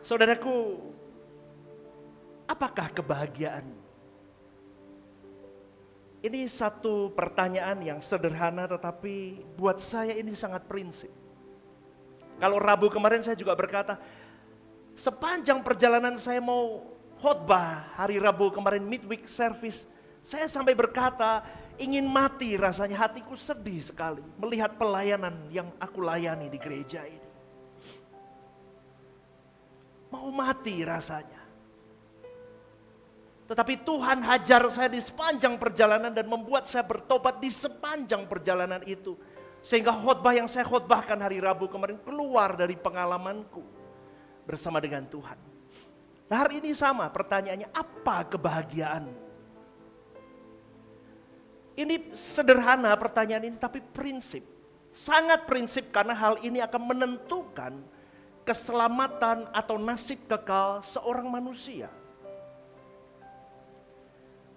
Saudaraku, apakah kebahagiaan? Ini satu pertanyaan yang sederhana tetapi buat saya ini sangat prinsip. Kalau Rabu kemarin saya juga berkata, sepanjang perjalanan saya mau khotbah hari Rabu kemarin midweek service, saya sampai berkata ingin mati rasanya, hatiku sedih sekali melihat pelayanan yang aku layani di gereja ini. Mau mati rasanya. Tetapi Tuhan hajar saya di sepanjang perjalanan dan membuat saya bertobat di sepanjang perjalanan itu. Sehingga khotbah yang saya khotbahkan hari Rabu kemarin keluar dari pengalamanku bersama dengan Tuhan. Nah, hari ini sama pertanyaannya, apa kebahagiaan? Ini sederhana pertanyaan ini tapi prinsip. Sangat prinsip karena hal ini akan menentukan keselamatan atau nasib kekal seorang manusia.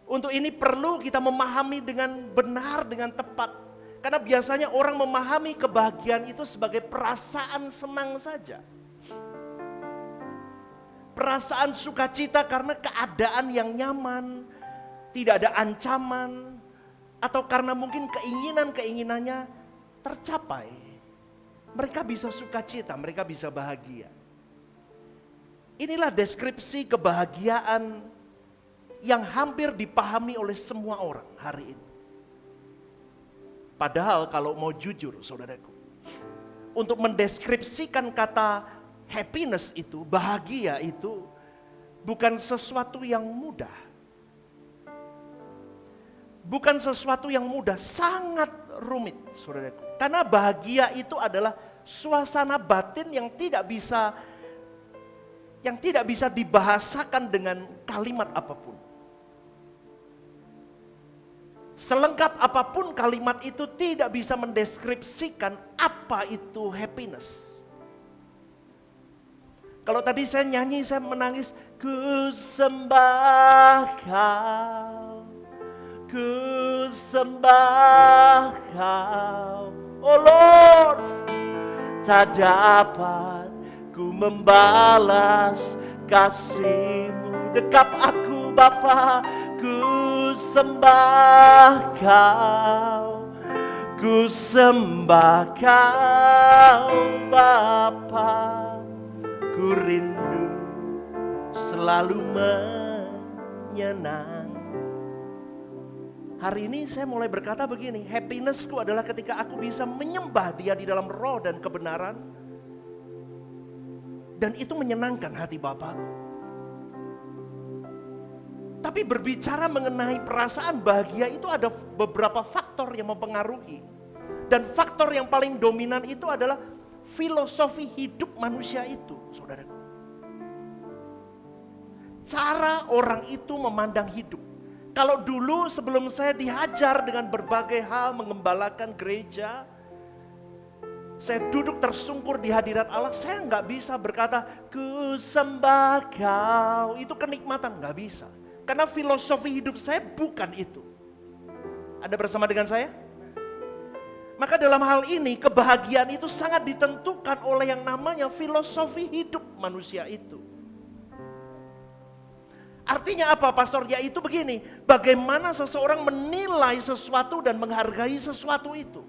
Untuk ini perlu kita memahami dengan benar, dengan tepat. Karena biasanya orang memahami kebahagiaan itu sebagai perasaan senang saja. Perasaan sukacita karena keadaan yang nyaman, tidak ada ancaman, atau karena mungkin keinginannya tercapai. Mereka bisa sukacita, mereka bisa bahagia. Inilah deskripsi kebahagiaan yang hampir dipahami oleh semua orang hari ini. Padahal kalau mau jujur saudaraku, untuk mendeskripsikan kata happiness itu, bahagia itu bukan sesuatu yang mudah. Bukan sesuatu yang mudah, sangat rumit saudaraku. Karena bahagia itu adalah suasana batin yang tidak bisa dibahasakan dengan kalimat apapun. Selengkap apapun kalimat itu tidak bisa mendeskripsikan apa itu happiness. Kalau tadi saya nyanyi, saya menangis, ku sembah kau, ku sembah kau, oh Lord, tak dapat ku membalas kasih-Mu. Dekap aku Bapa, ku sembah kau, ku sembah kau Bapa, ku rindu selalu menyenang. Hari ini saya mulai berkata begini, happinessku adalah ketika aku bisa menyembah Dia di dalam roh dan kebenaran, dan itu menyenangkan hati Bapakku. Tapi berbicara mengenai perasaan bahagia itu ada beberapa faktor yang mempengaruhi. Dan faktor yang paling dominan itu adalah filosofi hidup manusia itu, saudaraku. Cara orang itu memandang hidup. Kalau dulu sebelum saya dihajar dengan berbagai hal mengembalakan gereja, saya duduk tersungkur di hadirat Allah, saya nggak bisa berkata, ku sembah kau, itu kenikmatan, nggak bisa. Karena filosofi hidup saya bukan itu. Anda bersama dengan saya? Maka dalam hal ini kebahagiaan itu sangat ditentukan oleh yang namanya filosofi hidup manusia itu. Artinya apa pastor? Yaitu begini, bagaimana seseorang menilai sesuatu dan menghargai sesuatu itu.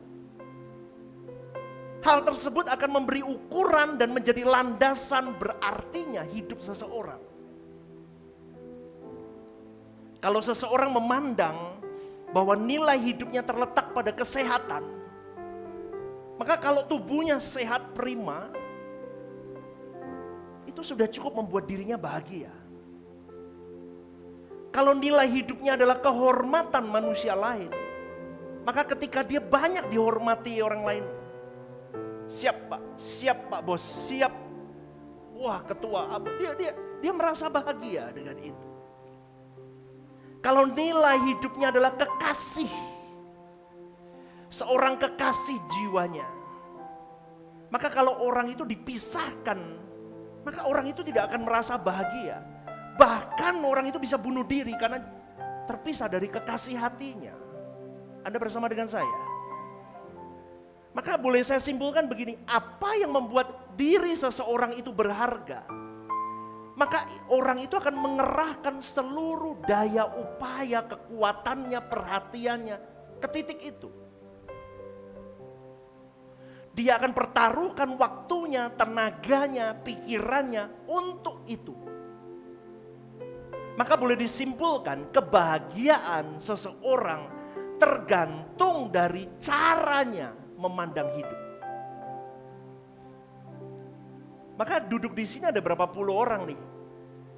Hal tersebut akan memberi ukuran dan menjadi landasan berartinya hidup seseorang. Kalau seseorang memandang bahwa nilai hidupnya terletak pada kesehatan, maka kalau tubuhnya sehat prima, itu sudah cukup membuat dirinya bahagia. Kalau nilai hidupnya adalah kehormatan manusia lain, maka ketika dia banyak dihormati orang lain, siap pak bos, siap, wah ketua, dia merasa bahagia dengan itu. Kalau nilai hidupnya adalah kekasih, seorang kekasih jiwanya, maka kalau orang itu dipisahkan, maka orang itu tidak akan merasa bahagia. Bahkan orang itu bisa bunuh diri karena terpisah dari kekasih hatinya. Anda bersama dengan saya? Maka boleh saya simpulkan begini, apa yang membuat diri seseorang itu berharga? maka orang itu akan mengerahkan seluruh daya upaya, kekuatannya, perhatiannya ke titik itu. Dia akan pertaruhkan waktunya, tenaganya, pikirannya untuk itu. Maka boleh disimpulkan kebahagiaan seseorang tergantung dari caranya memandang hidup. Maka duduk di sini ada berapa puluh orang nih,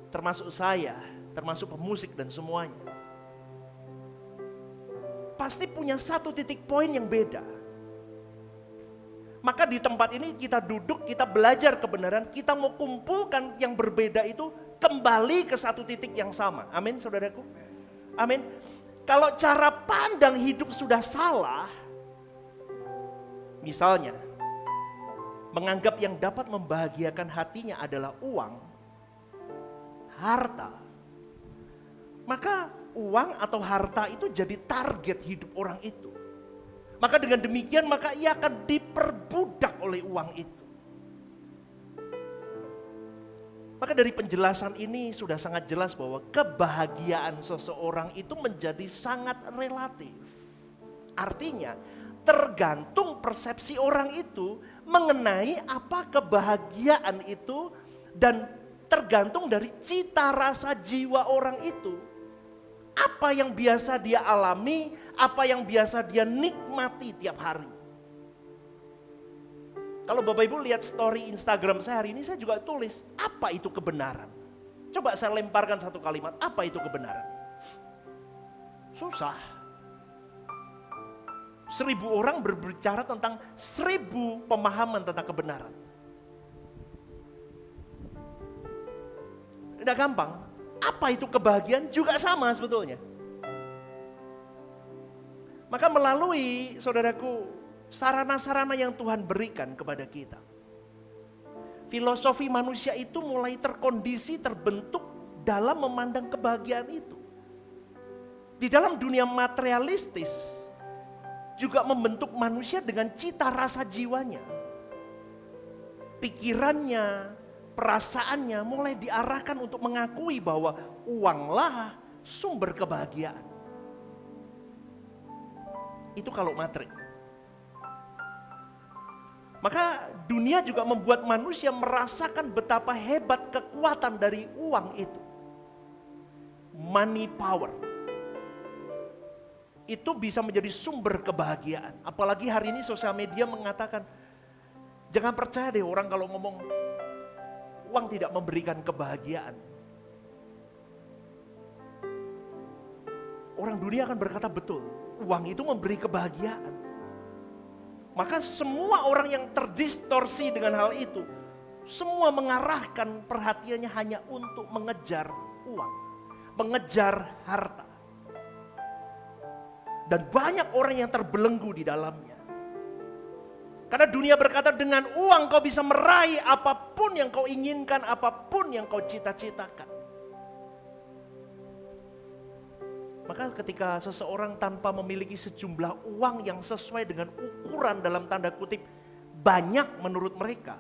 termasuk saya, termasuk pemusik dan semuanya. Pasti punya satu titik poin yang beda. Maka di tempat ini kita duduk, kita belajar kebenaran, kita mau kumpulkan yang berbeda itu kembali ke satu titik yang sama. Amin, saudaraku. Amin. Kalau cara pandang hidup sudah salah, misalnya menganggap yang dapat membahagiakan hatinya adalah uang, harta, maka uang atau harta itu jadi target hidup orang itu. Maka dengan demikian maka ia akan diperbudak oleh uang itu. Maka dari penjelasan ini sudah sangat jelas bahwa kebahagiaan seseorang itu menjadi sangat relatif. Artinya tergantung persepsi orang itu mengenai apa kebahagiaan itu, dan tergantung dari cita rasa jiwa orang itu. Apa yang biasa dia alami, apa yang biasa dia nikmati tiap hari. Kalau Bapak Ibu lihat story Instagram saya hari ini, saya juga tulis, apa itu kebenaran? Coba saya lemparkan satu kalimat, apa itu kebenaran? Susah. 1000 orang berbicara tentang 1000 pemahaman tentang kebenaran. Tidak gampang. Apa itu kebahagiaan juga sama sebetulnya. Maka melalui, saudaraku, sarana-sarana yang Tuhan berikan kepada kita, filosofi manusia itu mulai terkondisi, terbentuk dalam memandang kebahagiaan itu. Di dalam dunia materialistis juga membentuk manusia dengan cita rasa jiwanya. Pikirannya, perasaannya mulai diarahkan untuk mengakui bahwa uanglah sumber kebahagiaan. Itu kalau materi. Maka dunia juga membuat manusia merasakan betapa hebat kekuatan dari uang itu. Money power. Itu bisa menjadi sumber kebahagiaan. Apalagi hari ini sosial media mengatakan, jangan percaya deh orang kalau ngomong uang tidak memberikan kebahagiaan. Orang dunia akan berkata betul, uang itu memberi kebahagiaan. Maka semua orang yang terdistorsi dengan hal itu, semua mengarahkan perhatiannya hanya untuk mengejar uang, mengejar harta. Dan banyak orang yang terbelenggu di dalamnya. Karena dunia berkata dengan uang kau bisa meraih apapun yang kau inginkan, apapun yang kau cita-citakan. Maka ketika seseorang tanpa memiliki sejumlah uang yang sesuai dengan ukuran dalam tanda kutip banyak menurut mereka,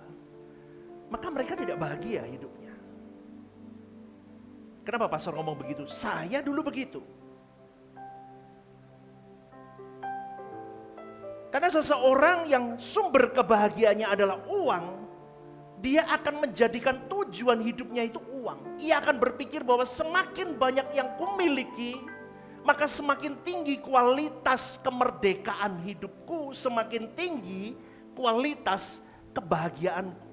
maka mereka tidak bahagia hidupnya. Kenapa pastor ngomong begitu? Saya dulu begitu. Karena seseorang yang sumber kebahagiaannya adalah uang, dia akan menjadikan tujuan hidupnya itu uang. Ia akan berpikir bahwa semakin banyak yang kumiliki, maka semakin tinggi kualitas kemerdekaan hidupku, semakin tinggi kualitas kebahagiaanku.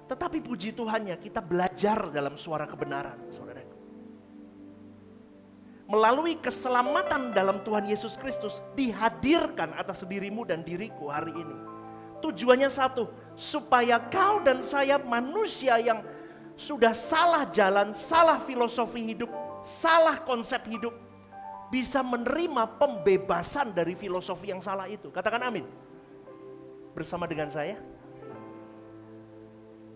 Tetapi puji Tuhannya kita belajar dalam suara kebenaran, saudaraku. Melalui keselamatan dalam Tuhan Yesus Kristus dihadirkan atas dirimu dan diriku hari ini. Tujuannya satu, supaya kau dan saya manusia yang sudah salah jalan, salah filosofi hidup, salah konsep hidup, bisa menerima pembebasan dari filosofi yang salah itu. Katakan amin. Bersama dengan saya.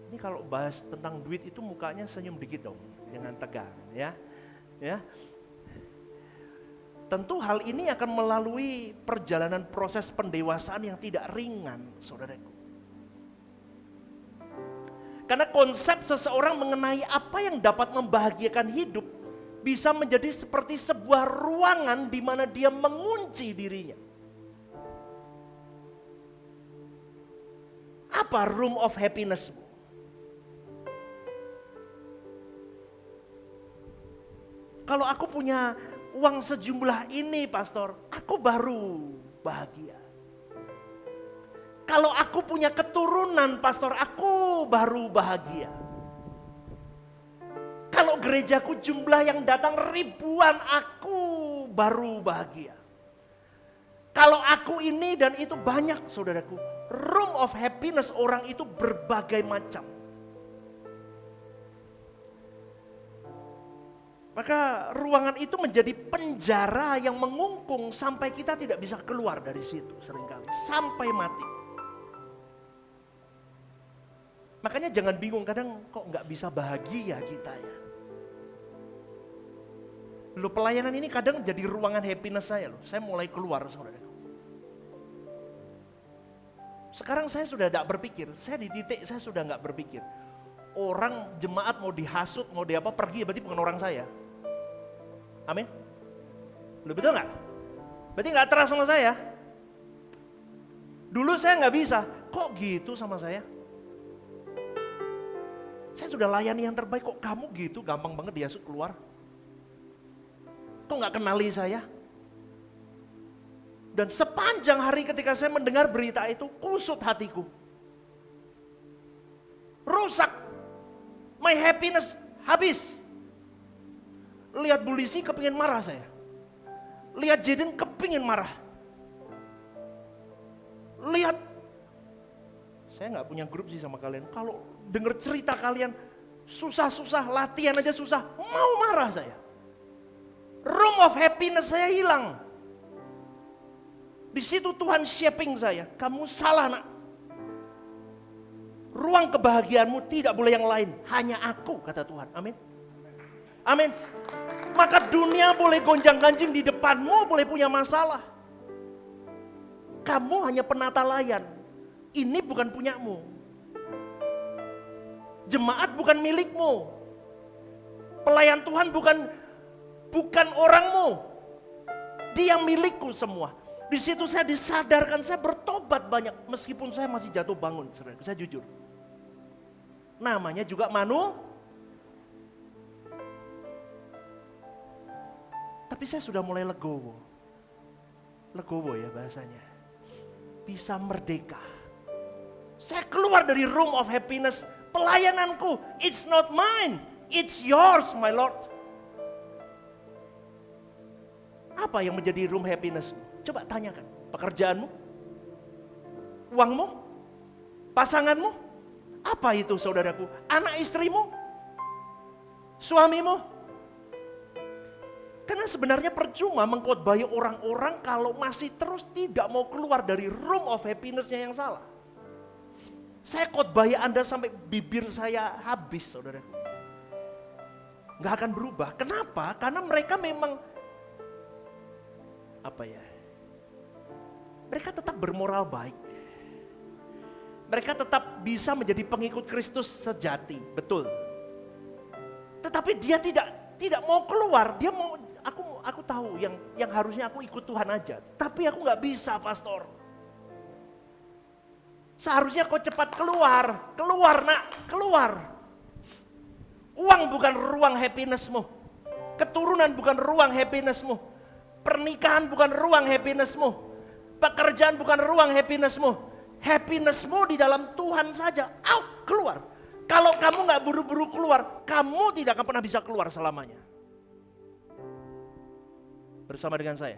Ini kalau bahas tentang duit itu mukanya senyum dikit dong, jangan tegang ya. Ya. Tentu hal ini akan melalui perjalanan proses pendewasaan yang tidak ringan, saudaraku. Karena konsep seseorang mengenai apa yang dapat membahagiakan hidup bisa menjadi seperti sebuah ruangan di mana dia mengunci dirinya. Apa room of happiness? Kalau aku punya uang sejumlah ini, pastor, aku baru bahagia. Kalau aku punya keturunan, pastor, aku baru bahagia. Kalau gerejaku jumlah yang datang ribuan, aku baru bahagia. Kalau aku ini dan itu banyak, saudaraku. Room of happiness orang itu berbagai macam. Maka ruangan itu menjadi penjara yang mengungkung sampai kita tidak bisa keluar dari situ seringkali. Sampai mati. Makanya jangan bingung kadang kok nggak bisa bahagia kita ya. Loh, pelayanan ini kadang jadi ruangan happiness saya loh. Saya mulai keluar, saudara. Sekarang saya sudah tidak berpikir, saya di titik saya sudah nggak berpikir. Orang jemaat mau dihasut, mau diapa pergi berarti bukan orang saya. Amin. Loh, betul nggak? Berarti nggak terasa sama saya. Dulu saya nggak bisa, kok gitu sama saya? Saya sudah layani yang terbaik, kok kamu gitu gampang banget dihasut keluar? Kok nggak kenali saya? Dan sepanjang hari ketika saya mendengar berita itu, kusut hatiku. Rusak. My happiness habis. Lihat Bu Lisi kepingin marah saya. Lihat Jaden kepingin marah. Lihat, saya nggak punya grup sih sama kalian. Kalau denger cerita kalian susah-susah, latihan aja susah, mau marah saya. Room of happiness saya hilang. Di situ Tuhan shaping saya. Kamu salah, nak. Ruang kebahagiaanmu tidak boleh yang lain, hanya aku, kata Tuhan. Amin. Amin. Maka dunia boleh gonjang-ganjing di depanmu, boleh punya masalah. Kamu hanya penata layan. Ini bukan punyamu. Jemaat bukan milikmu. Pelayan Tuhan bukan orangmu. Dia milikku semua. Di situ saya disadarkan, saya bertobat banyak. Meskipun saya masih jatuh bangun, saya jujur. Namanya juga tapi saya sudah mulai legowo. Legowo ya bahasanya. Bisa merdeka. Saya keluar dari room of happiness. Pelayananku, it's not mine, it's yours, my Lord. Apa yang menjadi room happiness? Coba tanyakan. Pekerjaanmu? Uangmu? Pasanganmu? Apa itu, saudaraku? Anak istrimu? Suamimu? Karena sebenarnya percuma mengkhotbahi orang-orang kalau masih terus tidak mau keluar dari room of happiness-nya yang salah. Saya khotbahi Anda sampai bibir saya habis, saudaraku. Gak akan berubah. Kenapa? Karena mereka memang mereka tetap bermoral baik. Mereka tetap bisa menjadi pengikut Kristus sejati, betul. Tetapi dia tidak mau keluar, dia mau aku tahu yang harusnya aku ikut Tuhan aja, tapi aku nggak bisa, pastor. Seharusnya kau cepat keluar nak, keluar. Uang bukan ruang happinessmu, keturunan bukan ruang happinessmu, pernikahan bukan ruang happinessmu, pekerjaan bukan ruang happinessmu. Happinessmu di dalam Tuhan saja. Out, keluar. Kalau kamu nggak buru-buru keluar, kamu tidak akan pernah bisa keluar selamanya. Bersama dengan saya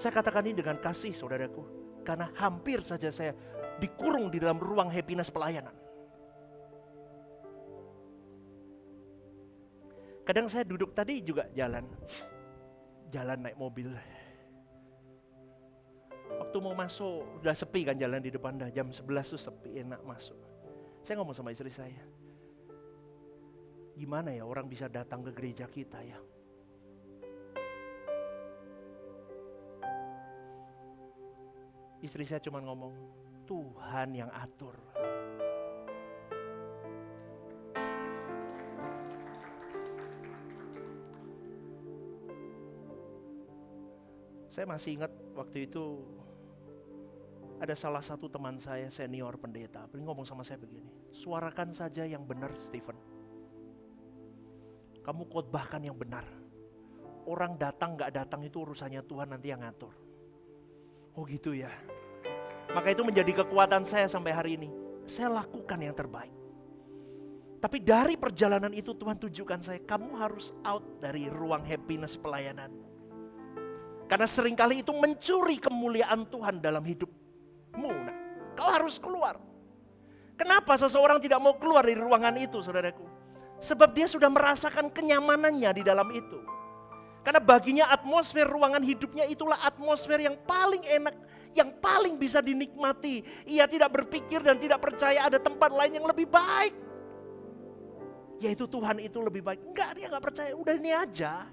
katakan ini dengan kasih, saudaraku, karena hampir saja saya dikurung di dalam ruang happiness pelayanan. Kadang saya duduk tadi juga jalan naik mobil. Waktu mau masuk udah sepi kan, jalan di depan dah jam 11 tuh sepi, enak masuk. Saya ngomong sama istri saya, gimana ya orang bisa datang ke gereja kita ya? Istri saya cuma ngomong, Tuhan yang atur. Saya masih ingat waktu itu ada salah satu teman saya senior pendeta, beliau ngomong sama saya begini, suarakan saja yang benar Stephen. Kamu khotbahkan yang benar. Orang datang gak datang itu urusannya Tuhan nanti yang ngatur. Oh gitu ya. Maka itu menjadi kekuatan saya sampai hari ini. Saya lakukan yang terbaik. Tapi dari perjalanan itu Tuhan tunjukkan saya, kamu harus out dari ruang happiness pelayanan. Karena seringkali itu mencuri kemuliaan Tuhan dalam hidupmu. Nah, kau harus keluar. Kenapa seseorang tidak mau keluar dari ruangan itu, saudaraku? Sebab dia sudah merasakan kenyamanannya di dalam itu. Karena baginya atmosfer ruangan hidupnya itulah atmosfer yang paling enak, yang paling bisa dinikmati. Ia tidak berpikir dan tidak percaya ada tempat lain yang lebih baik. Yaitu Tuhan itu lebih baik. Enggak, dia enggak percaya, udah ini aja.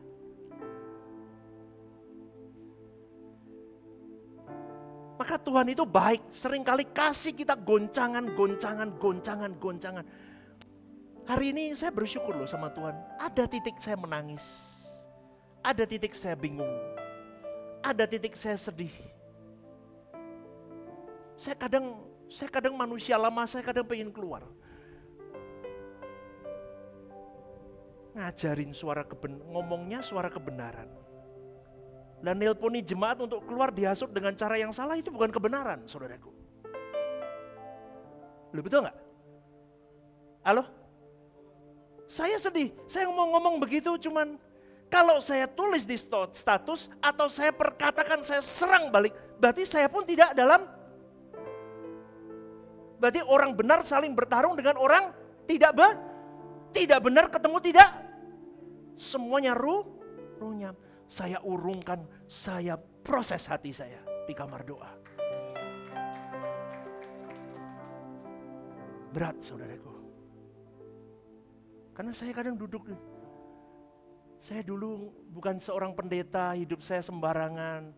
Maka Tuhan itu baik, seringkali kasih kita goncangan. Hari ini saya bersyukur loh sama Tuhan. Ada titik saya menangis. Ada titik saya bingung. Ada titik saya sedih. Saya kadang manusia lama, saya kadang pengen keluar. Ngajarin ngomongnya suara kebenaran. Dan nelponi jemaat untuk keluar dihasut dengan cara yang salah itu bukan kebenaran, saudaraku. Lu betul gak? Halo? Saya sedih, saya ngomong begitu cuman kalau saya tulis di status atau saya perkatakan saya serang balik, berarti saya pun tidak dalam. Berarti orang benar saling bertarung dengan orang tidak benar ketemu tidak. Semuanya runyam. Saya urungkan, saya proses hati saya di kamar doa. Berat saudaraku. Karena saya kadang duduk, saya dulu bukan seorang pendeta, hidup saya sembarangan.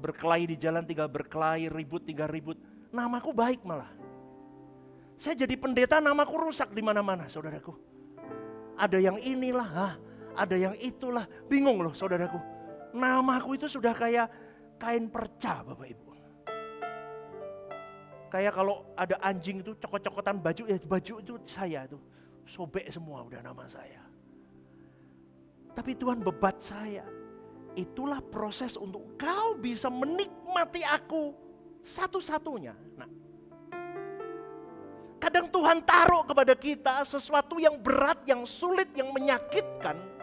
Berkelahi di jalan tinggal berkelahi, tinggal ribut. Namaku baik malah. Saya jadi pendeta namaku rusak di mana-mana saudaraku. Ada yang inilah, ada yang itulah, bingung loh saudaraku. Namaku itu sudah kayak kain perca Bapak Ibu. Kayak kalau ada anjing itu cokot-cokotan baju, ya baju itu saya tuh. Sobek semua udah nama saya. Tapi Tuhan bebat saya. Itulah proses untuk kau bisa menikmati aku satu-satunya. Nah, kadang Tuhan taruh kepada kita sesuatu yang berat, yang sulit, yang menyakitkan.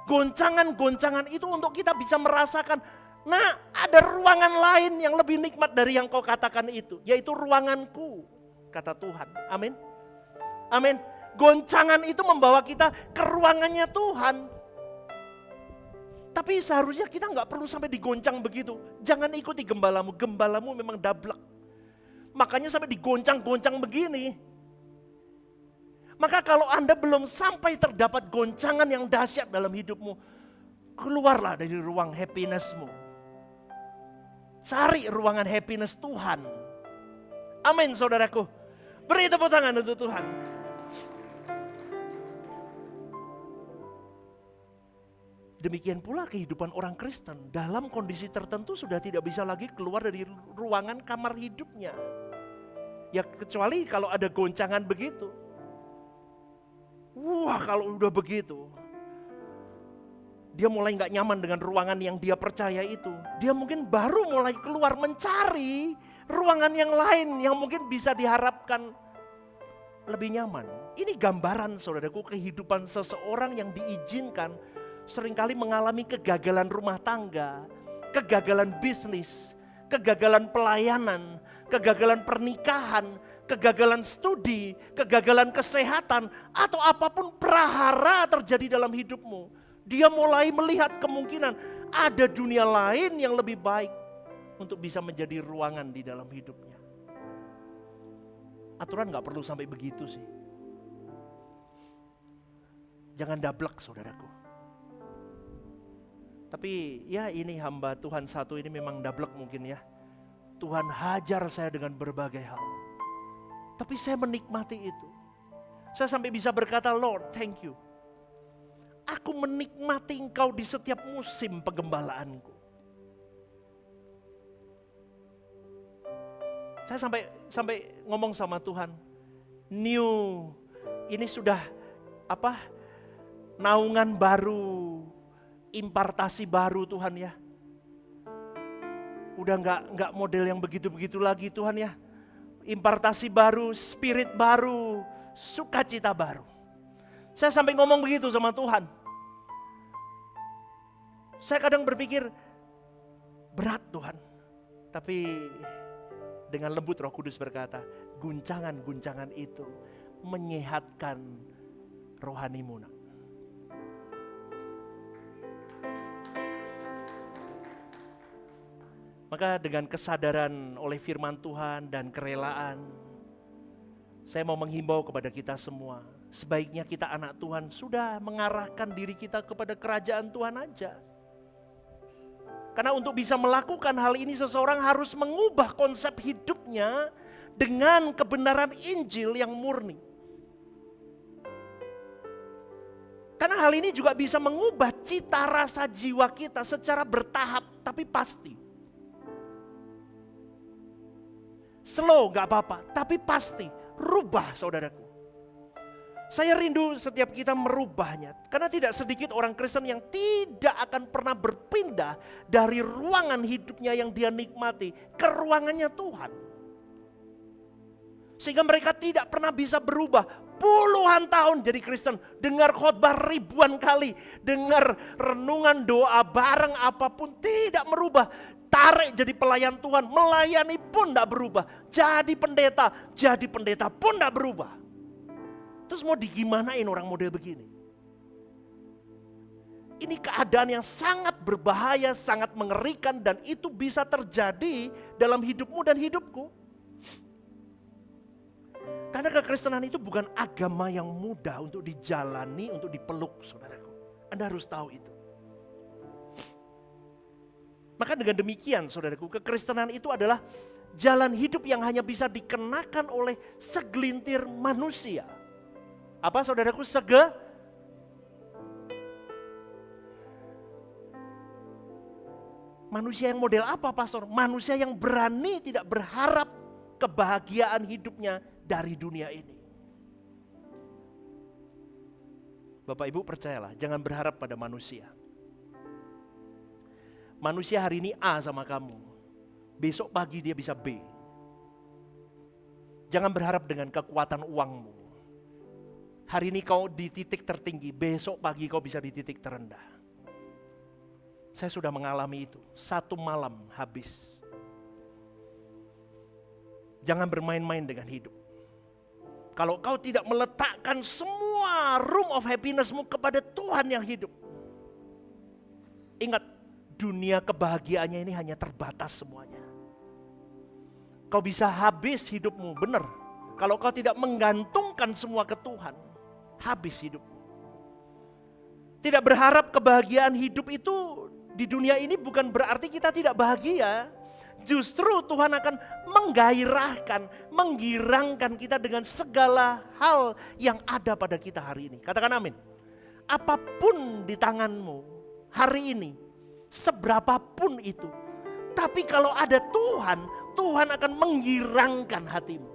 Goncangan-goncangan itu untuk kita bisa merasakan, nah ada ruangan lain yang lebih nikmat dari yang kau katakan itu. Yaitu ruanganku, kata Tuhan. Amin. Amin. Goncangan itu membawa kita ke ruangannya Tuhan. Tapi seharusnya kita gak perlu sampai digoncang begitu. Jangan ikuti gembalamu, gembalamu memang dablek. Makanya sampai digoncang-goncang begini. Maka kalau Anda belum sampai terdapat goncangan yang dahsyat dalam hidupmu, keluarlah dari ruang happinessmu. Cari ruangan happiness Tuhan. Amin saudaraku. Beri tepuk tangan untuk Tuhan. Demikian pula kehidupan orang Kristen dalam kondisi tertentu sudah tidak bisa lagi keluar dari ruangan kamar hidupnya. Ya kecuali kalau ada goncangan begitu. Wah kalau udah begitu, dia mulai gak nyaman dengan ruangan yang dia percaya itu. Dia mungkin baru mulai keluar mencari ruangan yang lain yang mungkin bisa diharapkan lebih nyaman. Ini gambaran saudaraku kehidupan seseorang yang diizinkan seringkali mengalami kegagalan rumah tangga, kegagalan bisnis, kegagalan pelayanan, kegagalan pernikahan, kegagalan studi, kegagalan kesehatan, atau apapun prahara terjadi dalam hidupmu. Dia mulai melihat kemungkinan ada dunia lain yang lebih baik untuk bisa menjadi ruangan di dalam hidupnya. Aturan gak perlu sampai begitu sih. Jangan dablek saudaraku. Tapi ya ini hamba Tuhan satu ini memang dablek mungkin ya. Tuhan hajar saya dengan berbagai hal. Tapi saya menikmati itu. Saya sampai bisa berkata, Lord, thank you. Aku menikmati Engkau di setiap musim penggembalaanku. Saya sampai ngomong sama Tuhan, ini sudah naungan baru, impartasi baru Tuhan ya. Udah nggak model yang begitu-begitu lagi Tuhan ya. Impartasi baru, spirit baru, sukacita baru. Saya sampai ngomong begitu sama Tuhan. Saya kadang berpikir, berat Tuhan. Tapi dengan lembut Roh Kudus berkata, guncangan-guncangan itu menyehatkan rohanimu. Maka dengan kesadaran oleh firman Tuhan dan kerelaan, saya mau menghimbau kepada kita semua, sebaiknya kita anak Tuhan sudah mengarahkan diri kita kepada kerajaan Tuhan aja. Karena untuk bisa melakukan hal ini seseorang harus mengubah konsep hidupnya dengan kebenaran Injil yang murni. Karena hal ini juga bisa mengubah cita rasa jiwa kita secara bertahap tapi pasti. Slow gak apa-apa, tapi pasti rubah saudaraku. Saya rindu setiap kita merubahnya. Karena tidak sedikit orang Kristen yang tidak akan pernah berpindah dari ruangan hidupnya yang dia nikmati ke ruangannya Tuhan. Sehingga mereka tidak pernah bisa berubah. Puluhan tahun jadi Kristen, dengar khotbah ribuan kali, dengar renungan doa bareng apapun tidak merubah. Tarik jadi pelayan Tuhan, melayani pun tidak berubah. Jadi pendeta pun tidak berubah. Terus mau digimanain orang model begini? Ini keadaan yang sangat berbahaya, sangat mengerikan dan itu bisa terjadi dalam hidupmu dan hidupku. Karena kekristenan itu bukan agama yang mudah untuk dijalani, untuk dipeluk saudaraku. Anda harus tahu itu. Maka dengan demikian saudaraku, kekristenan itu adalah jalan hidup yang hanya bisa dikenakan oleh segelintir manusia. Apa saudaraku? Manusia yang model apa pastor? Manusia yang berani tidak berharap kebahagiaan hidupnya dari dunia ini. Bapak Ibu percayalah, jangan berharap pada manusia. Manusia hari ini A sama kamu, besok pagi dia bisa B. Jangan berharap dengan kekuatan uangmu. Hari ini kau di titik tertinggi, besok pagi kau bisa di titik terendah. Saya sudah mengalami itu, 1 malam habis. Jangan bermain-main dengan hidup. Kalau kau tidak meletakkan semua room of happinessmu kepada Tuhan yang hidup. Ingat, dunia kebahagiaannya ini hanya terbatas semuanya. Kau bisa habis hidupmu, benar. Kalau kau tidak menggantungkan semua ke Tuhan, habis hidupmu. Tidak berharap kebahagiaan hidup itu di dunia ini bukan berarti kita tidak bahagia. Justru Tuhan akan menggairahkan, menggirangkan kita dengan segala hal yang ada pada kita hari ini. Katakan amin. Apapun di tanganmu hari ini, seberapapun itu. Tapi kalau ada Tuhan, Tuhan akan menggirangkan hatimu.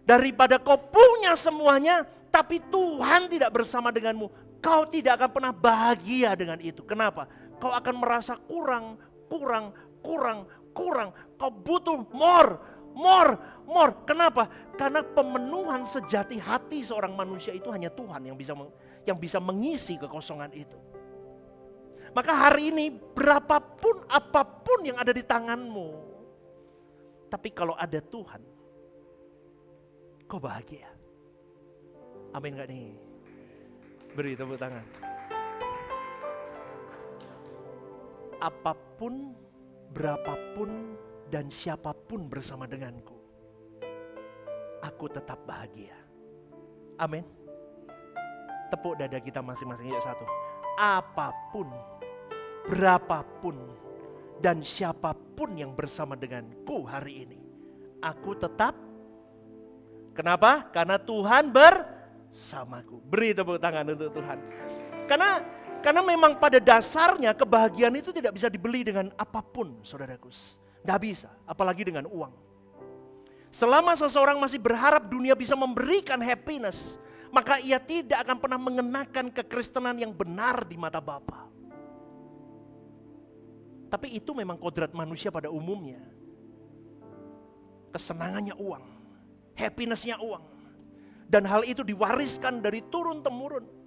Daripada kau punya semuanya, tapi Tuhan tidak bersama denganmu, kau tidak akan pernah bahagia dengan itu. Kenapa? Kau akan merasa kurang. Kau butuh more. Kenapa? Karena pemenuhan sejati hati seorang manusia itu hanya Tuhan yang bisa mengisi kekosongan itu. Maka hari ini berapapun apapun yang ada di tanganmu, tapi kalau ada Tuhan, kau bahagia. Amin gak nih? Beri tepuk tangan. Apapun, berapapun, dan siapapun bersama denganku, aku tetap bahagia. Amin. Tepuk dada kita masing-masing, yuk satu. Apapun, berapapun, dan siapapun yang bersama denganku hari ini, aku tetap. Kenapa? Karena Tuhan bersamaku. Beri tepuk tangan untuk Tuhan. Karena memang pada dasarnya kebahagiaan itu tidak bisa dibeli dengan apapun, saudaraku. Nggak bisa, apalagi dengan uang. Selama seseorang masih berharap dunia bisa memberikan happiness, maka ia tidak akan pernah mengenakan kekristenan yang benar di mata Bapa. Tapi itu memang kodrat manusia pada umumnya. Kesenangannya uang, happinessnya uang. Dan hal itu diwariskan dari turun-temurun.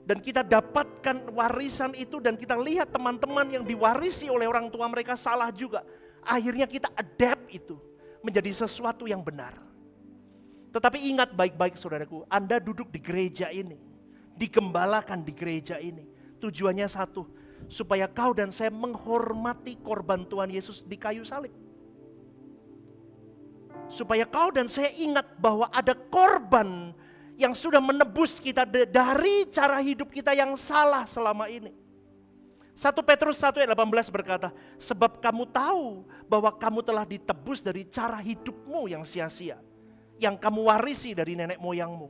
Dan kita dapatkan warisan itu dan kita lihat teman-teman yang diwarisi oleh orang tua mereka salah juga. Akhirnya kita adapt itu menjadi sesuatu yang benar. Tetapi ingat baik-baik saudaraku, Anda duduk di gereja ini, digembalakan di gereja ini. Tujuannya satu, supaya kau dan saya menghormati korban Tuhan Yesus di kayu salib. Supaya kau dan saya ingat bahwa ada korban yang sudah menebus kita dari cara hidup kita yang salah selama ini. 1 Petrus 1 ayat 18 berkata, sebab kamu tahu bahwa kamu telah ditebus dari cara hidupmu yang sia-sia, yang kamu warisi dari nenek moyangmu.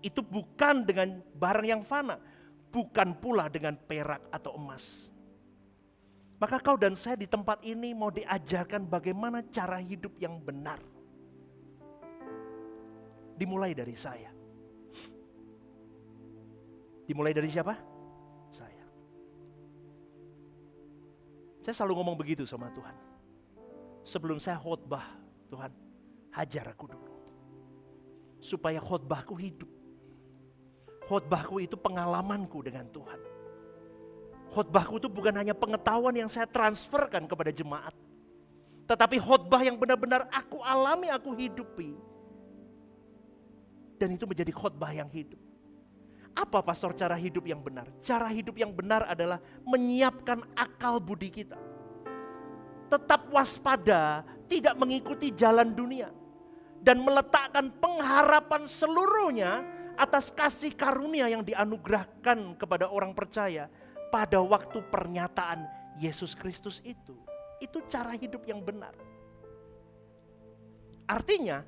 Itu bukan dengan barang yang fana, bukan pula dengan perak atau emas. Maka kau dan saya di tempat ini mau diajarkan bagaimana cara hidup yang benar. Dimulai dari saya. Dimulai dari siapa? Saya. Saya selalu ngomong begitu sama Tuhan. Sebelum saya khotbah, Tuhan, hajar aku dulu. Supaya khotbahku hidup. Khotbahku itu pengalamanku dengan Tuhan. Khotbahku itu bukan hanya pengetahuan yang saya transferkan kepada jemaat. Tetapi khotbah yang benar-benar aku alami, aku hidupi. Dan itu menjadi khotbah yang hidup. Apa pastor cara hidup yang benar? Cara hidup yang benar adalah menyiapkan akal budi kita. Tetap waspada, tidak mengikuti jalan dunia. Dan meletakkan pengharapan seluruhnya atas kasih karunia yang dianugerahkan kepada orang percaya pada waktu pernyataan Yesus Kristus itu. Itu cara hidup yang benar. Artinya,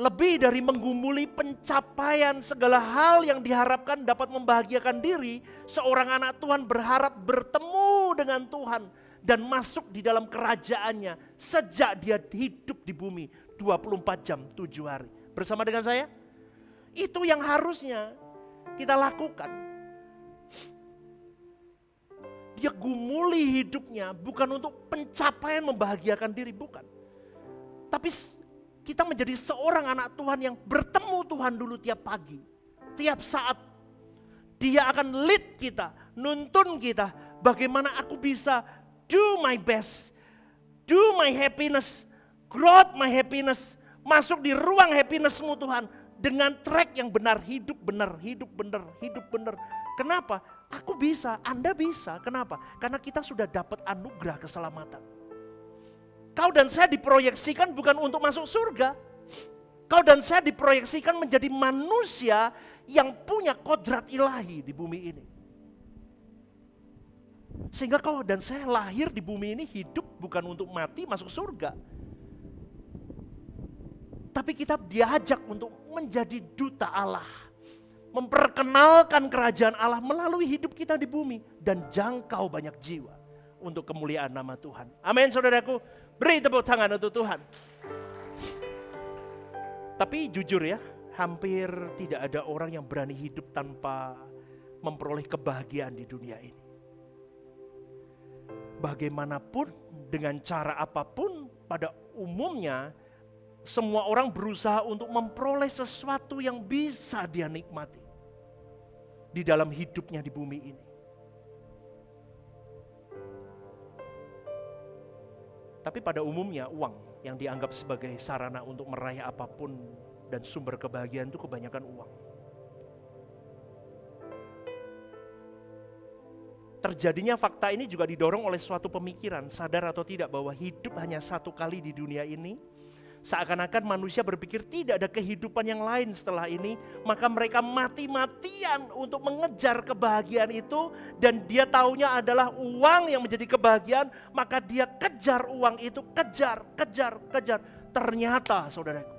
lebih dari menggumuli pencapaian segala hal yang diharapkan dapat membahagiakan diri, seorang anak Tuhan berharap bertemu dengan Tuhan dan masuk di dalam kerajaannya sejak dia hidup di bumi 24 jam 7 hari. Bersama dengan saya? Itu yang harusnya kita lakukan. Dia gumuli hidupnya bukan untuk pencapaian membahagiakan diri, bukan. Tapi kita menjadi seorang anak Tuhan yang bertemu Tuhan dulu tiap pagi. Tiap saat. Dia akan lead kita, nuntun kita. Bagaimana aku bisa do my best. Do my happiness. Growth my happiness. Masuk di ruang happinessmu Tuhan. Dengan track yang benar. Hidup benar, hidup benar, hidup benar. Kenapa? Aku bisa, Anda bisa. Kenapa? Karena kita sudah dapat anugerah keselamatan. Kau dan saya diproyeksikan bukan untuk masuk surga. Kau dan saya diproyeksikan menjadi manusia yang punya kodrat ilahi di bumi ini. Sehingga kau dan saya lahir di bumi ini hidup bukan untuk mati masuk surga. Tapi kita diajak untuk menjadi duta Allah. Memperkenalkan kerajaan Allah melalui hidup kita di bumi. Dan jangkau banyak jiwa untuk kemuliaan nama Tuhan. Amin saudaraku. Beri tepuk tangan untuk Tuhan. Tapi jujur ya, hampir tidak ada orang yang berani hidup tanpa memperoleh kebahagiaan di dunia ini. Bagaimanapun, dengan cara apapun, pada umumnya semua orang berusaha untuk memperoleh sesuatu yang bisa dia nikmati di dalam hidupnya di bumi ini. Tapi pada umumnya uang yang dianggap sebagai sarana untuk meraih apapun dan sumber kebahagiaan itu kebanyakan uang. Terjadinya fakta ini juga didorong oleh suatu pemikiran, sadar atau tidak bahwa hidup hanya satu kali di dunia ini. Seakan-akan manusia berpikir tidak ada kehidupan yang lain setelah ini, maka mereka mati-matian untuk mengejar kebahagiaan itu, dan dia taunya adalah uang yang menjadi kebahagiaan, maka dia kejar uang itu, kejar. Ternyata saudaraku,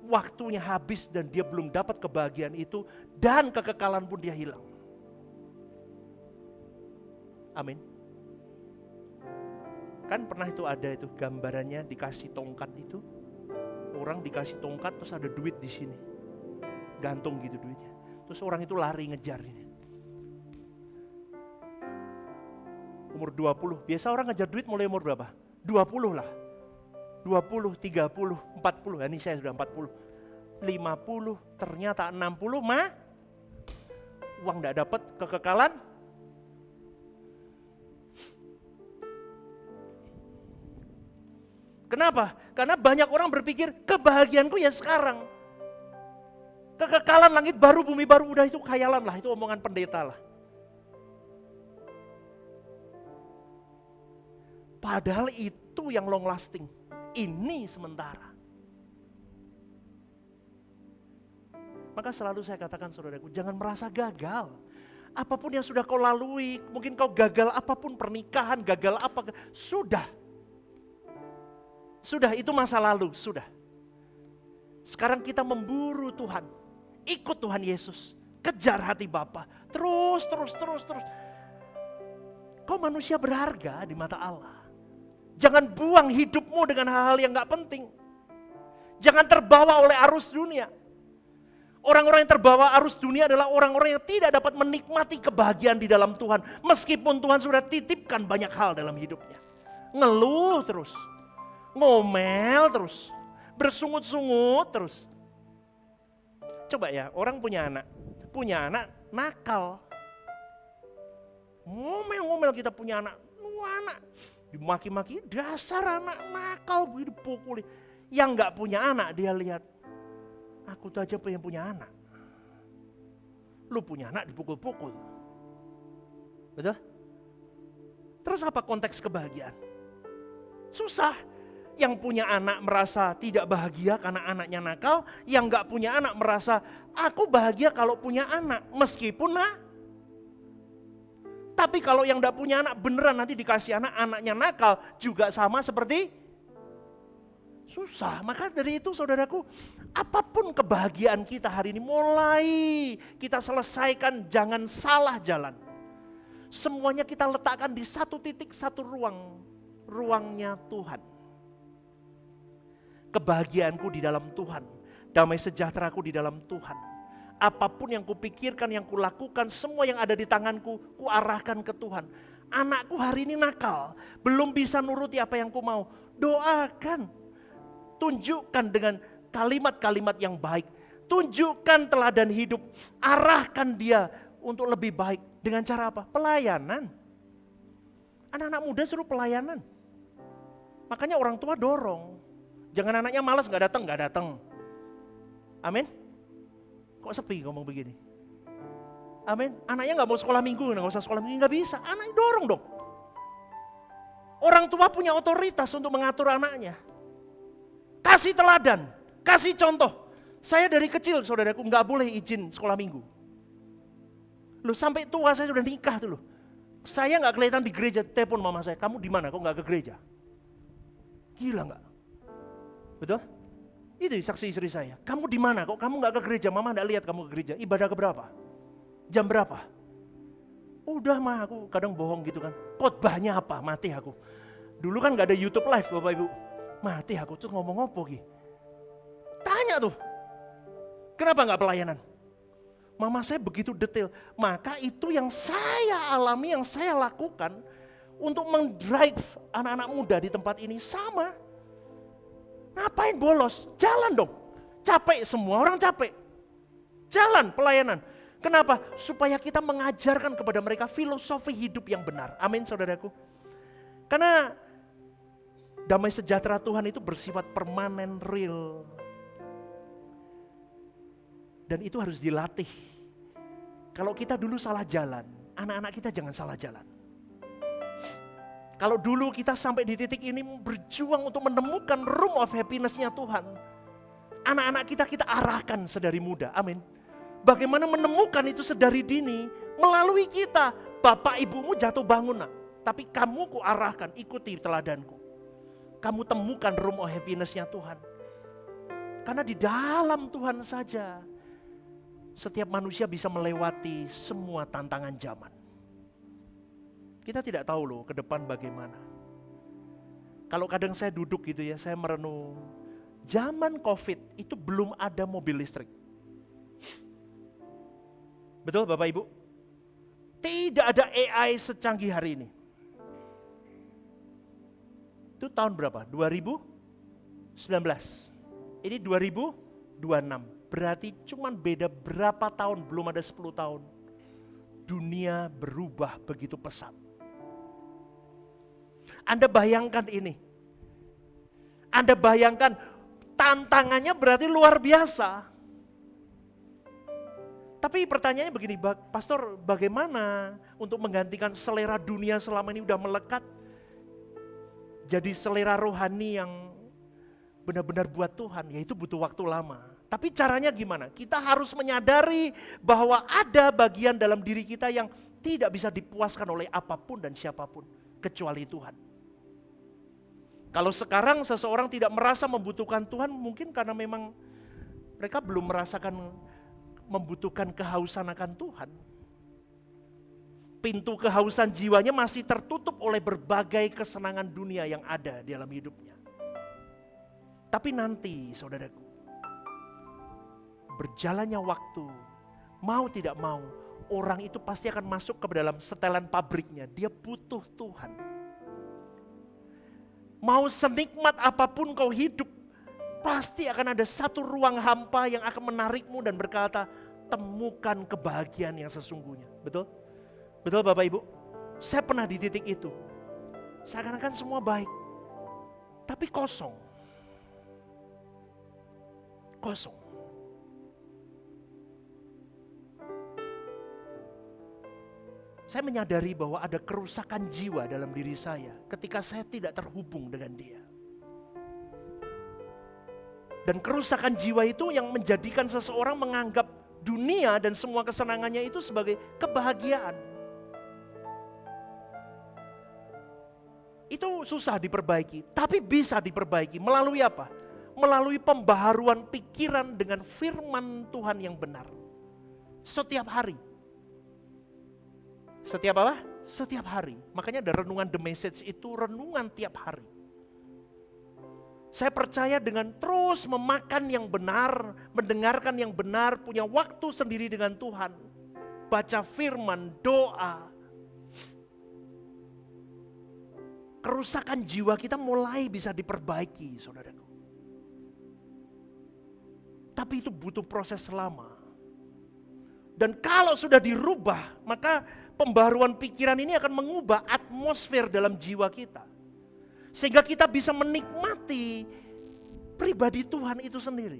waktunya habis dan dia belum dapat kebahagiaan itu, dan kekekalan pun dia hilang. Amin. Kan pernah itu ada itu gambarannya dikasih tongkat itu. Orang dikasih tongkat terus ada duit di sini. Gantung gitu duitnya. Terus orang itu lari ngejar ini. Umur 20. Biasa orang ngejar duit mulai umur berapa? 20 lah. 20, 30, 40. Nah, ini saya sudah 40. 50, ternyata 60 uang enggak dapat, kekekalan. Kenapa? Karena banyak orang berpikir kebahagiaanku ya sekarang. Kekekalan langit baru, bumi baru, udah itu khayalan lah, itu omongan pendeta lah. Padahal itu yang long lasting. Ini sementara. Maka selalu saya katakan saudaraku, jangan merasa gagal. Apapun yang sudah kau lalui, mungkin kau gagal apapun, pernikahan, gagal apa, sudah. Sudah, itu masa lalu, sudah. Sekarang kita memburu Tuhan. Ikut Tuhan Yesus. Kejar hati Bapa. Terus. Kau manusia berharga di mata Allah. Jangan buang hidupmu dengan hal-hal yang gak penting. Jangan terbawa oleh arus dunia. Orang-orang yang terbawa arus dunia adalah orang-orang yang tidak dapat menikmati kebahagiaan di dalam Tuhan. Meskipun Tuhan sudah titipkan banyak hal dalam hidupnya. Ngeluh terus. Ngomel terus. Bersungut-sungut terus. Coba ya, orang punya anak nakal. Ngomel-ngomel kita punya anak. Dimaki-maki, dasar anak nakal, begitu pukuli. Yang gak punya anak dia lihat, aku tuh aja pengen punya anak. Lu punya anak dipukul-pukul. Betul? Terus apa konteks kebahagiaan? Susah. Yang punya anak merasa tidak bahagia karena anaknya nakal. Yang gak punya anak merasa, aku bahagia kalau punya anak. Meskipun tapi kalau yang gak punya anak beneran nanti dikasih anak, anaknya nakal juga sama seperti susah. Maka dari itu saudaraku, apapun kebahagiaan kita hari ini mulai kita selesaikan, jangan salah jalan. Semuanya kita letakkan di satu titik, satu ruangnya Tuhan. Kebahagiaanku di dalam Tuhan, damai sejahteraku di dalam Tuhan. Apapun yang kupikirkan, yang kulakukan, semua yang ada di tanganku, kuarahkan ke Tuhan. Anakku hari ini nakal, belum bisa nuruti apa yang ku mau. Doakan, tunjukkan dengan kalimat-kalimat yang baik. Tunjukkan teladan hidup, arahkan dia untuk lebih baik. Dengan cara apa? Pelayanan. Anak-anak muda suruh pelayanan. Makanya orang tua dorong. Jangan anaknya malas gak datang. Amin. Kok sepi ngomong begini? Amin. Anaknya gak mau sekolah minggu, gak usah sekolah minggu, gak bisa. Anaknya dorong dong. Orang tua punya otoritas untuk mengatur anaknya. Kasih teladan, kasih contoh. Saya dari kecil saudaraku gak boleh izin sekolah minggu. Loh sampai tua saya sudah nikah tuh loh. Saya gak kelihatan di gereja, telepon mama saya, kamu di mana? Kok gak ke gereja? Gila gak? Betul? Itu saksi istri saya. Kamu di mana? Kok kamu nggak ke gereja? Mama nggak lihat kamu ke gereja. Ibadah keberapa? Jam berapa? Udah mah aku kadang bohong gitu kan. Khotbahnya apa? Mati aku. Dulu kan nggak ada YouTube live Bapak Ibu. Mati aku tuh ngomong apa gitu. Tanya tuh. Kenapa nggak pelayanan? Mama saya begitu detail. Maka itu yang saya alami, yang saya lakukan untuk mendrive anak-anak muda di tempat ini sama. Ngapain bolos? Jalan dong. Capek, semua orang capek. Jalan pelayanan. Kenapa? Supaya kita mengajarkan kepada mereka filosofi hidup yang benar. Amin saudaraku. Karena damai sejahtera Tuhan itu bersifat permanen, real. Dan itu harus dilatih. Kalau kita dulu salah jalan, anak-anak kita jangan salah jalan. Kalau dulu kita sampai di titik ini berjuang untuk menemukan room of happiness-nya Tuhan. Anak-anak kita arahkan sedari muda, amin. Bagaimana menemukan itu sedari dini, melalui kita. Bapak ibumu jatuh bangun nak, tapi kamu ku arahkan, ikuti teladanku. Kamu temukan room of happiness-nya Tuhan. Karena di dalam Tuhan saja, setiap manusia bisa melewati semua tantangan zaman. Kita tidak tahu loh ke depan bagaimana. Kalau kadang saya duduk gitu ya, saya merenung. Zaman COVID itu belum ada mobil listrik. Betul Bapak Ibu? Tidak ada AI secanggih hari ini. Itu tahun berapa? 2019. Ini 2026. Berarti cuman beda berapa tahun, belum ada 10 tahun. Dunia berubah begitu pesat. Anda bayangkan ini. Anda bayangkan tantangannya berarti luar biasa. Tapi pertanyaannya begini, Pastor, bagaimana untuk menggantikan selera dunia selama ini udah melekat jadi selera rohani yang benar-benar buat Tuhan? Ya itu butuh waktu lama. Tapi caranya gimana? Kita harus menyadari bahwa ada bagian dalam diri kita yang tidak bisa dipuaskan oleh apapun dan siapapun kecuali Tuhan. Kalau sekarang seseorang tidak merasa membutuhkan Tuhan, mungkin karena memang mereka belum merasakan membutuhkan kehausan akan Tuhan. Pintu kehausan jiwanya masih tertutup oleh berbagai kesenangan dunia yang ada di dalam hidupnya. Tapi nanti, saudaraku, berjalannya waktu, mau tidak mau, orang itu pasti akan masuk ke dalam setelan pabriknya. Dia butuh Tuhan. Mau senikmat apapun kau hidup, pasti akan ada satu ruang hampa yang akan menarikmu dan berkata, temukan kebahagiaan yang sesungguhnya. Betul? Betul Bapak Ibu? Saya pernah di titik itu. Seakan-akan semua baik, tapi kosong. Kosong. Saya menyadari bahwa ada kerusakan jiwa dalam diri saya ketika saya tidak terhubung dengan Dia. Dan kerusakan jiwa itu yang menjadikan seseorang menganggap dunia dan semua kesenangannya itu sebagai kebahagiaan. Itu susah diperbaiki, tapi bisa diperbaiki. Melalui apa? Melalui pembaharuan pikiran dengan firman Tuhan yang benar. Setiap hari. Setiap apa? Setiap hari. Makanya ada renungan The Message itu renungan tiap hari. Saya percaya dengan terus memakan yang benar, mendengarkan yang benar, punya waktu sendiri dengan Tuhan. Baca firman, doa. Kerusakan jiwa kita mulai bisa diperbaiki, saudaraku. Tapi itu butuh proses lama. Dan kalau sudah dirubah, maka pembaruan pikiran ini akan mengubah atmosfer dalam jiwa kita. Sehingga kita bisa menikmati pribadi Tuhan itu sendiri.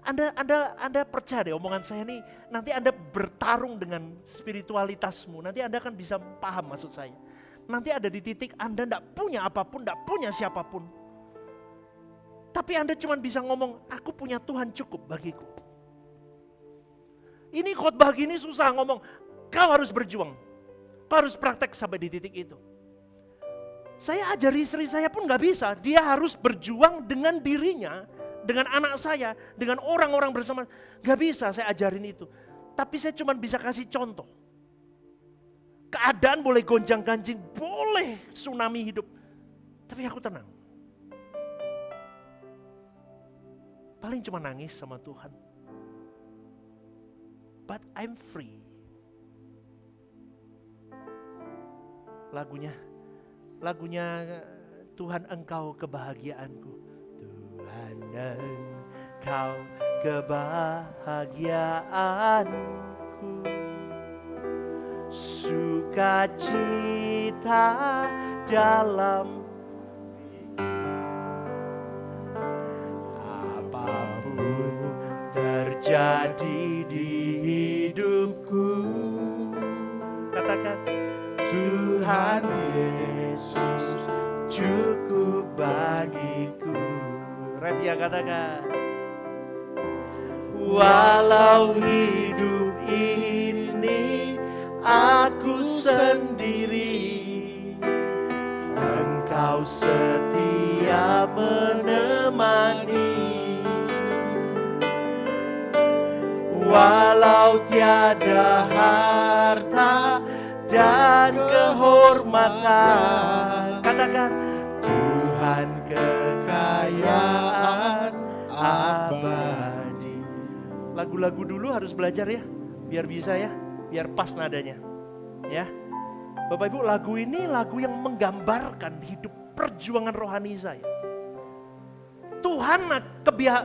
Anda percaya deh omongan saya ini, nanti Anda bertarung dengan spiritualitasmu. Nanti Anda akan bisa paham maksud saya. Nanti ada di titik Anda tidak punya apapun, tidak punya siapapun. Tapi Anda cuma bisa ngomong, aku punya Tuhan cukup bagiku. Ini khotbah gini susah ngomong, kau harus berjuang. Kau harus praktek sampai di titik itu. Saya ajari istri saya pun gak bisa, dia harus berjuang dengan dirinya, dengan anak saya, dengan orang-orang bersama. Gak bisa saya ajarin itu. Tapi saya cuma bisa kasih contoh. Keadaan boleh gonjang-ganjing, boleh tsunami hidup. Tapi aku tenang. Paling cuma nangis sama Tuhan. But I'm free. Lagunya Tuhan Engkau kebahagiaanku. Tuhan Engkau kebahagiaanku. Sukacita dalam apapun terjadi di hidupku. Katakan, Tuhan Yesus cukup bagiku. Revia katakan, walau hidup ini aku sendiri, Engkau setia menemani. Walau tiada harta dan kehormatan, katakan, Tuhan kekayaan abadi. Lagu-lagu dulu harus belajar ya, biar bisa ya, biar pas nadanya. Ya, Bapak Ibu, lagu ini lagu yang menggambarkan hidup perjuangan rohani saya. Tuhan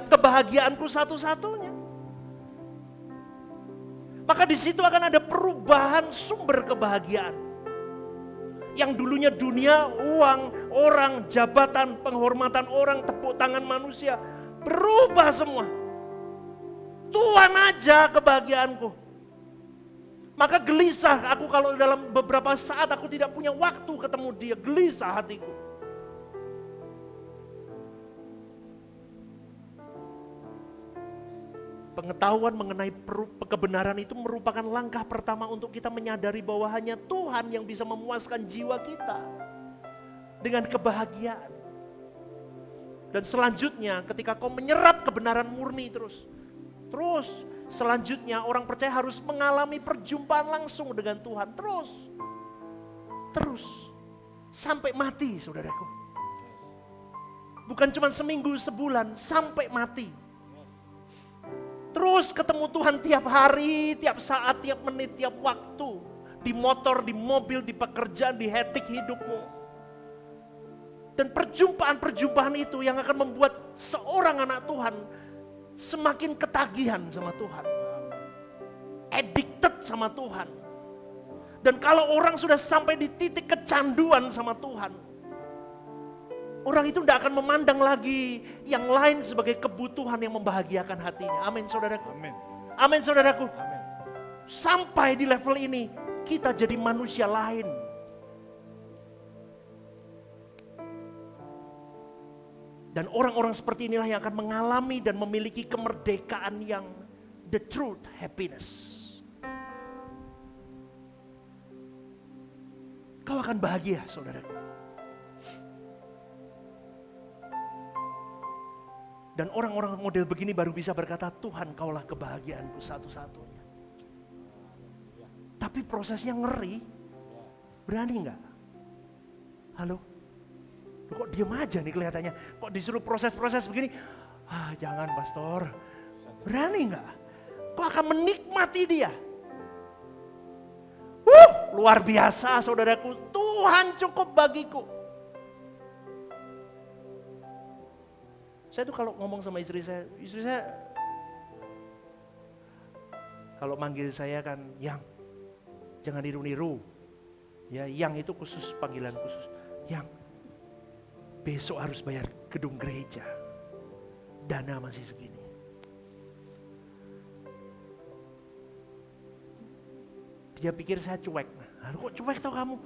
kebahagiaanku satu-satunya. Maka di situ akan ada perubahan sumber kebahagiaan. Yang dulunya dunia, uang, orang, jabatan, penghormatan orang, tepuk tangan manusia, berubah semua. Tuhan aja kebahagiaanku. Maka gelisah aku kalau dalam beberapa saat aku tidak punya waktu ketemu dia, gelisah hatiku. Pengetahuan mengenai kebenaran itu merupakan langkah pertama untuk kita menyadari bahwa hanya Tuhan yang bisa memuaskan jiwa kita dengan kebahagiaan. Dan selanjutnya ketika kau menyerap kebenaran murni terus selanjutnya orang percaya harus mengalami perjumpaan langsung dengan Tuhan terus sampai mati, saudaraku. Bukan cuma seminggu, sebulan, sampai mati. Terus ketemu Tuhan tiap hari, tiap saat, tiap menit, tiap waktu. Di motor, di mobil, di pekerjaan, di etik hidupmu. Dan perjumpaan-perjumpaan itu yang akan membuat seorang anak Tuhan semakin ketagihan sama Tuhan. Addicted sama Tuhan. Dan kalau orang sudah sampai di titik kecanduan sama Tuhan, orang itu tidak akan memandang lagi yang lain sebagai kebutuhan yang membahagiakan hatinya. Amin, saudaraku. Amin. Amin, saudaraku. Amin. Sampai di level ini kita jadi manusia lain. Dan orang-orang seperti inilah yang akan mengalami dan memiliki kemerdekaan yang the truth happiness. Kau akan bahagia, saudaraku. Dan orang-orang model begini baru bisa berkata, Tuhan kaulah kebahagiaanku satu-satunya. Tapi prosesnya ngeri. Berani nggak? Halo? Loh, kok diem aja nih kelihatannya? Kok disuruh proses-proses begini? Jangan pastor. Berani nggak? Kok akan menikmati dia? Luar biasa saudaraku. Tuhan cukup bagiku. Saya tuh kalau ngomong sama istri saya kalau manggil saya kan Yang, jangan niru-niru. Ya, Yang itu khusus, panggilan khusus. Yang, besok harus bayar gedung gereja. Dana masih segini. Dia pikir saya cuek. Kok cuek tau kamu?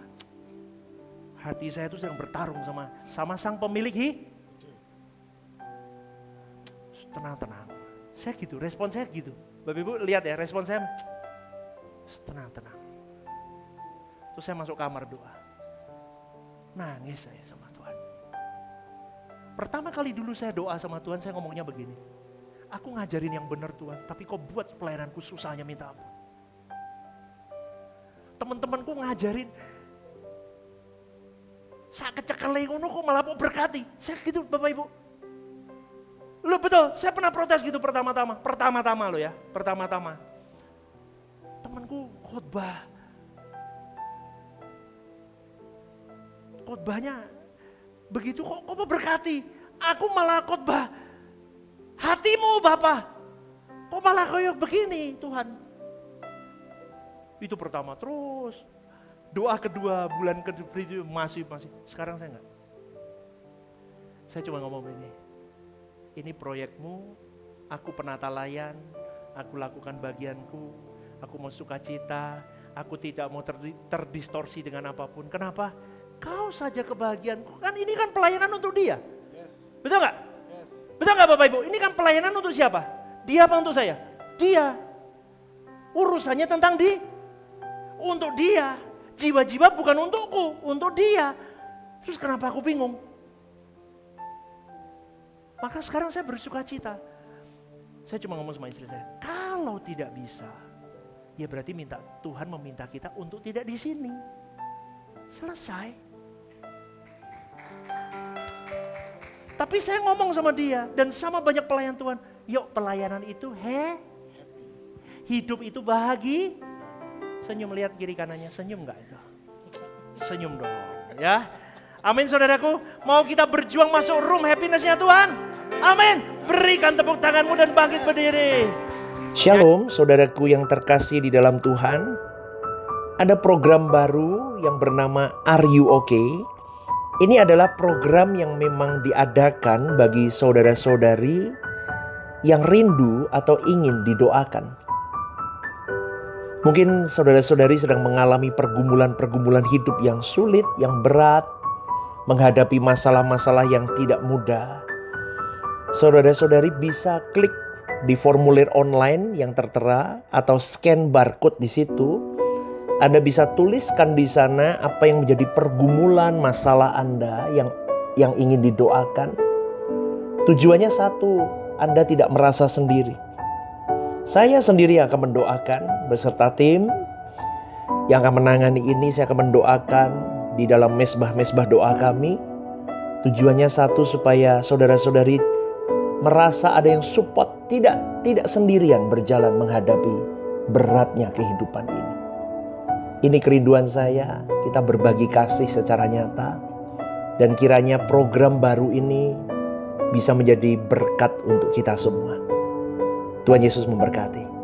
Hati saya tuh sedang bertarung sama sang pemilik tenang. Saya gitu, respon saya gitu. Bapak Ibu lihat ya, respon saya tenang. Terus saya masuk kamar doa. Nangis saya sama Tuhan. Pertama kali dulu saya doa sama Tuhan, saya ngomongnya begini. Aku ngajarin yang benar Tuhan, tapi kok buat pelayananku susahnya minta ampun. Teman-temanku ngajarin, saya kecekele ngono kok malah mau berkati. Saya gitu Bapak Ibu. Loh betul, saya pernah protes gitu pertama-tama loh ya, pertama-tama. Temanku khotbahnya begitu kok mau berkati. Aku malah khotbah, hatimu Bapak, kok malah kayak begini Tuhan. Itu pertama, terus doa kedua, bulan kedua itu masih. Sekarang saya enggak. Saya cuma ngomong ini proyekmu, aku penata layan, aku lakukan bagianku, aku mau sukacita, aku tidak mau terdistorsi dengan apapun. Kenapa? Kau saja kebahagiaanku. Kan ini kan pelayanan untuk dia. Yes. Betul nggak? Yes. Betul nggak Bapak Ibu? Ini kan pelayanan untuk siapa? Dia apa untuk saya? Dia. Urusannya tentang untuk dia. Jiwa-jiwa bukan untukku, untuk dia. Terus kenapa aku bingung? Maka sekarang saya bersuka cita. Saya cuma ngomong sama istri saya, kalau tidak bisa, ya berarti Tuhan meminta kita untuk tidak di sini. Selesai. Tapi saya ngomong sama dia dan sama banyak pelayan Tuhan. Yuk pelayanan itu hidup itu bahagia. Senyum, lihat kiri kanannya, senyum gak itu? Senyum dong ya. Amin saudaraku. Mau kita berjuang masuk room happiness-nya Tuhan. Amin. Berikan tepuk tanganmu dan bangkit berdiri. Shalom saudaraku yang terkasih di dalam Tuhan. Ada program baru yang bernama Are You Okay? Ini adalah program yang memang diadakan bagi saudara-saudari yang rindu atau ingin didoakan. Mungkin saudara-saudari sedang mengalami pergumulan-pergumulan hidup yang sulit, yang berat, menghadapi masalah-masalah yang tidak mudah. Saudara-saudari bisa klik di formulir online yang tertera atau scan barcode di situ. Anda bisa tuliskan di sana apa yang menjadi pergumulan masalah Anda yang ingin didoakan. Tujuannya satu, Anda tidak merasa sendiri. Saya sendiri akan mendoakan beserta tim yang akan menangani ini. Saya akan mendoakan di dalam mesbah-mesbah doa kami. Tujuannya satu, supaya saudara-saudari merasa ada yang support, tidak sendirian berjalan menghadapi beratnya kehidupan ini. Ini kerinduan saya, kita berbagi kasih secara nyata. Dan kiranya program baru ini bisa menjadi berkat untuk kita semua. Tuhan Yesus memberkati.